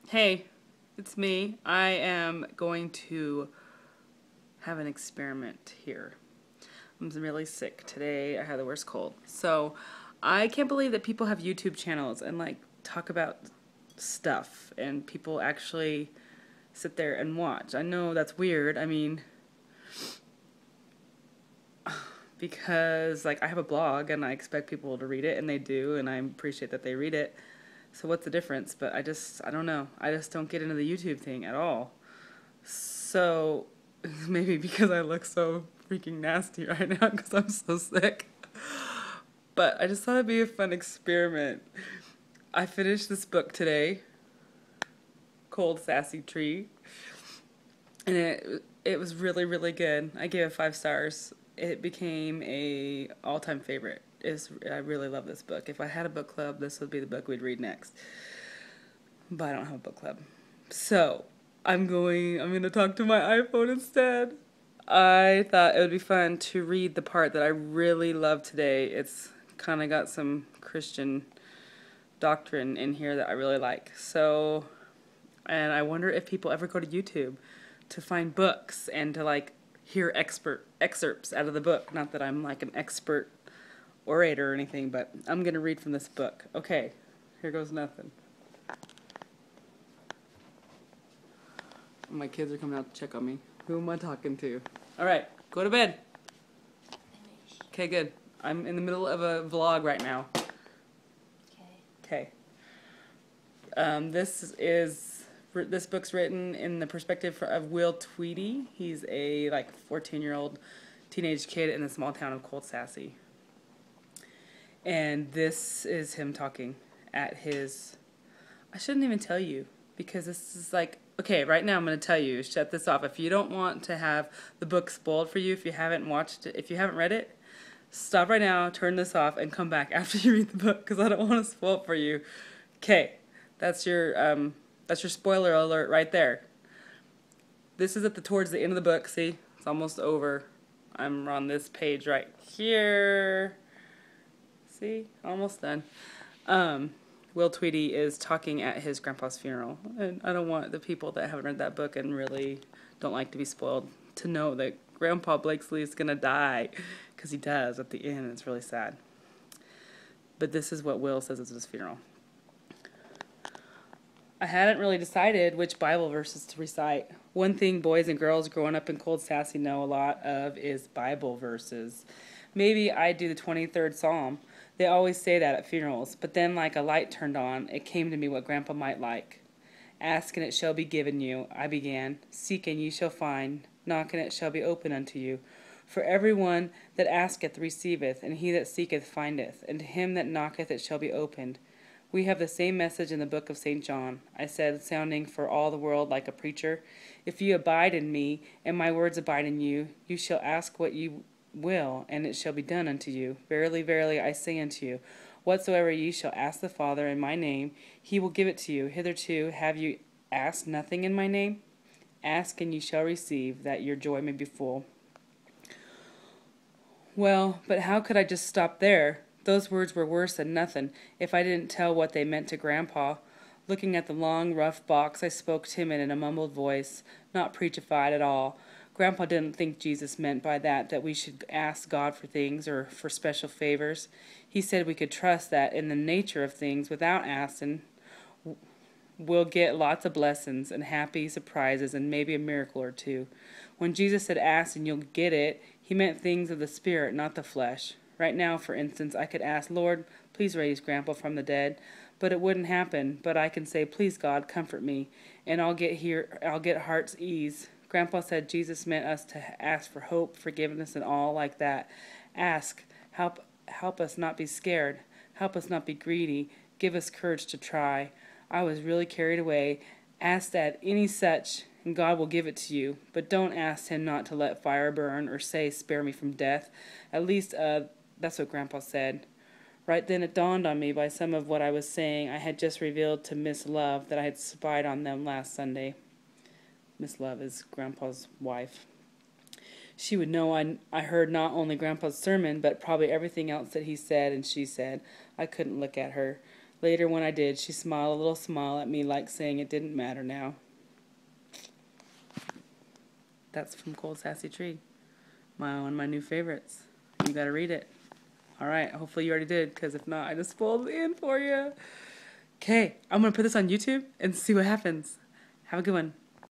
Hey, it's me. I am going to have an experiment here. I'm really sick today. I had the worst cold. So, I can't believe that people have YouTube channels and like talk about stuff and people actually sit there and watch. I know that's weird. I mean, because like I have a blog and I expect people to read it and they do and I appreciate that they read it. So what's the difference? But I don't know. I just don't get into the YouTube thing at all. So maybe because I look so freaking nasty right now because I'm so sick. But I just thought it'd be a fun experiment. I finished this book today, Cold Sassy Tree, and it was really good. I gave it 5 stars. It became a all-time favorite. I really love this book. If I had a book club, this would be the book we'd read next. But I don't have a book club. So, I'm going to talk to my iPhone instead. I thought it would be fun to read the part that I really love today. It's kind of got some Christian doctrine in here that I really like. So, and I wonder if people ever go to YouTube to find books and to like hear excerpts out of the book. Not that I'm like an expert orator or anything, but I'm going to read from this book. Okay, here goes nothing. My kids are coming out to check on me. Who am I talking to? Alright, go to bed. Okay, good. I'm in the middle of a vlog right now. Okay. This book's written in the perspective of Will Tweedy. He's a 14-year-old teenage kid in the small town of Cold Sassy. And this is him talking at his... I shouldn't even tell you because this is like... Okay, right now I'm going to tell you, shut this off. If you don't want to have the book spoiled for you, if you haven't watched it, if you haven't read it, stop right now, turn this off, and come back after you read the book because I don't want to spoil it for you. Okay, that's your spoiler alert right there. This is towards the end of the book. See, it's almost over. I'm on this page right here. See, almost done. Will Tweedy is talking at his grandpa's funeral. And I don't want the people that haven't read that book and really don't like to be spoiled to know that Grandpa Blakesley is going to die. Because he does at the end. It's really sad. But this is what Will says at his funeral. I hadn't really decided which Bible verses to recite. One thing boys and girls growing up in Cold Sassy know a lot of is Bible verses. Maybe I'd do the 23rd Psalm. They always say that at funerals, but then like a light turned on, it came to me what Grandpa might like. Ask and it shall be given you, I began. Seek and ye shall find. Knock and it shall be opened unto you. For every one that asketh receiveth, and he that seeketh findeth, and to him that knocketh it shall be opened. We have the same message in the book of St. John. I said, sounding for all the world like a preacher, if you abide in me, and my words abide in you, you shall ask what you will, and it shall be done unto you. Verily, verily, I say unto you, whatsoever ye shall ask the Father in my name, he will give it to you. Hitherto have you asked nothing in my name? Ask, and ye shall receive, that your joy may be full. Well, but how could I just stop there? Those words were worse than nothing, if I didn't tell what they meant to Grandpa. Looking at the long, rough box, I spoke timid in a mumbled voice, not preachified at all. Grandpa didn't think Jesus meant by that we should ask God for things or for special favors. He said we could trust that in the nature of things without asking, we'll get lots of blessings and happy surprises and maybe a miracle or two. When Jesus said ask and you'll get it, he meant things of the spirit, not the flesh. Right now, for instance, I could ask, Lord, please raise Grandpa from the dead, but it wouldn't happen. But I can say, please God, comfort me, and I'll get heart's ease. Grandpa said Jesus meant us to ask for hope, forgiveness, and all like that. Ask, help us not be scared, help us not be greedy, give us courage to try. I was really carried away. Ask that any such, and God will give it to you. But don't ask him not to let fire burn or say, spare me from death. At least, that's what Grandpa said. Right then it dawned on me by some of what I was saying I had just revealed to Miss Love that I had spied on them last Sunday. Miss Love is Grandpa's wife. She would know I heard not only Grandpa's sermon, but probably everything else that he said and she said. I couldn't look at her. Later, when I did, she smiled a little smile at me like saying it didn't matter now. That's from Cold Sassy Tree. One of my new favorites. You gotta read it. Alright, hopefully you already did, because if not, I just spoiled the end for you. Okay, I'm gonna put this on YouTube and see what happens. Have a good one.